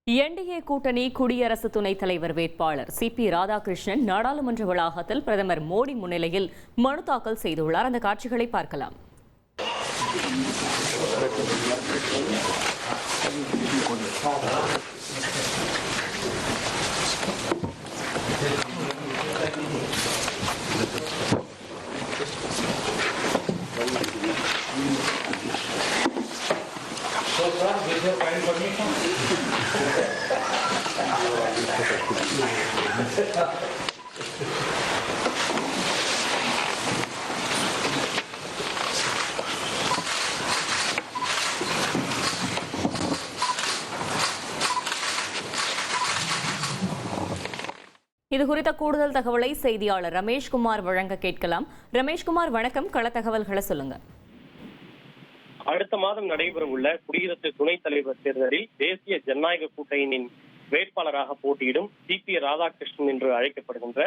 NDA கூட்டணி குடியரசு துணைத் தலைவர் வேட்பாளர் சிபி ராதாகிருஷ்ணன் நாடாளுமன்ற வளாகத்தில் பிரதமர் மோடி முன்னிலையில் மனு தாக்கல் செய்துள்ளார். அந்த காட்சிகளை பார்க்கலாம். இது குறித்த கூடுதல் தகவலை செய்தியாளர் ரமேஷ்குமார் வழங்க கேட்கலாம். ரமேஷ்குமார், வணக்கம். கள தகவல்களை சொல்லுங்க. அடுத்த மாதம் நடைபெறவுள்ள குடியரசு துணைத் தலைவர் தேர்தலில் தேசிய ஜனநாயக கூட்டணியின் வேட்பாளராக போட்டியிடும் சிபி ராதாகிருஷ்ணன் என்று அழைக்கப்படுகின்ற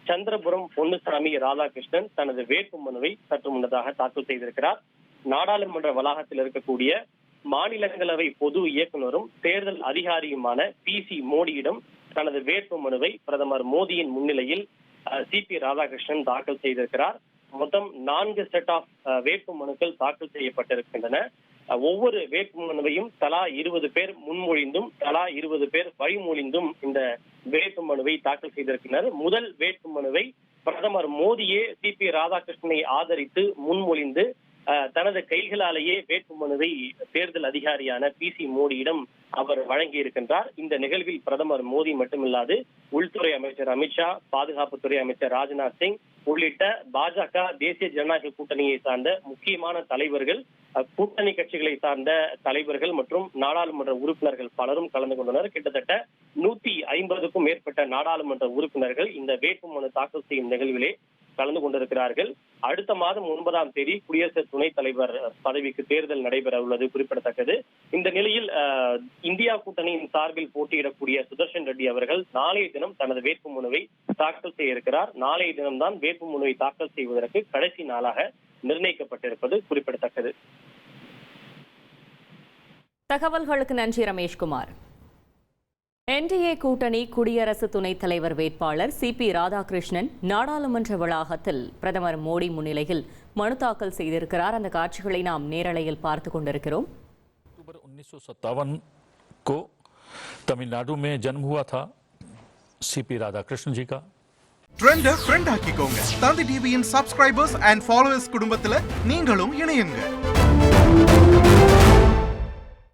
சந்திரபுரம் பொன்னுசாமி ராதாகிருஷ்ணன் தனது வேட்பு மனுவை சற்று முன்னதாக தாக்கல் செய்திருக்கிறார். நாடாளுமன்ற வளாகத்தில் இருக்கக்கூடிய மாநிலங்களவை பொது இயக்குநரும் தேர்தல் அதிகாரியுமான PC மோடியிடம் தனது வேட்பு மனுவை பிரதமர் மோடியின் முன்னிலையில் சிபி ராதாகிருஷ்ணன் தாக்கல் செய்திருக்கிறார். மொத்தம் 4 செட் ஆஃப் வேட்பு மனுக்கள் தாக்கல் செய்யப்பட்டிருக்கின்றன. ஒவ்வொரு வேட்பு மனுவையும் தலா 20 பேர் முன்மொழிந்தும் தலா 20 பேர் வழிமொழிந்தும் இந்த வேட்பு மனுவை தாக்கல் செய்திருக்கின்றனர். முதல் வேட்பு மனுவை பிரதமர் மோடியே சிபி ராதாகிருஷ்ணனை ஆதரித்து முன்மொழிந்து தனது கைகளாலேயே வேட்பு மனுவை தேர்தல் அதிகாரியான PC மோடியிடம் அவர் வழங்கி இருக்கின்றார். இந்த நிகழ்வில் பிரதமர் மோடி மட்டுமில்லாது உள்துறை அமைச்சர் அமித்ஷா, பாதுகாப்புத்துறை அமைச்சர் ராஜ்நாத் சிங் உள்ளிட்ட பாஜக தேசிய ஜனநாயக கூட்டணியை சார்ந்த முக்கியமான தலைவர்கள், கூட்டணி கட்சிகளை சார்ந்த தலைவர்கள் மற்றும் நாடாளுமன்ற உறுப்பினர்கள் பலரும் கலந்து கொண்டனர். கிட்டத்தட்ட 150க்கும் மேற்பட்ட நாடாளுமன்ற உறுப்பினர்கள் இந்த வேட்புமனு தாக்கல் செய்யும் நிகழ்விலே கலந்து கொண்டிருக்கிறார்கள். அடுத்த மாதம் 9ஆம் தேதி குடியரசு துணைத் தலைவர் பதவிக்கு தேர்தல் நடைபெற உள்ளது குறிப்பிடத்தக்கது. இந்த நிலையில் இந்தியா கூட்டணியின் சார்பில் போட்டியிடக்கூடிய சுதர்ஷன் ரெட்டி அவர்கள் நாளைய தினம் தனது வேட்புமனுவை தாக்கல் செய்ய இருக்கிறார். நாளைய தினம்தான் வேட்புமனுவை தாக்கல் செய்வதற்கு கடைசி நாளாக நிர்ணயிக்கப்பட்டிருப்பது குறிப்பிடத்தக்கது. தகவல்களுக்கு நன்றி ரமேஷ்குமார். என்டிஏ கூட்டணி குடியரசு துணைத் தலைவர் வேட்பாளர் சிபி ராதாகிருஷ்ணன் நாடாளுமன்ற வளாகத்தில் பிரதமர் மோடி முன்னிலையில் மனு தாக்கல் செய்திருக்கிறார். அந்த காட்சிகளை நாம் நேரலையில் பார்த்து கொண்டிருக்கிறோம். अक्टूबर 1957 को तमिलनाडु में जन्म हुआ था सीपी राधाकृष्णन जी का. Trend friend ஆக்கிக்கோங்க. தந்தி டிவியின் சப்ஸ்கிரைபர்ஸ் அண்ட் ஃபாலோவர்ஸ் குடும்பத்துல நீங்களும் இணையுங்க.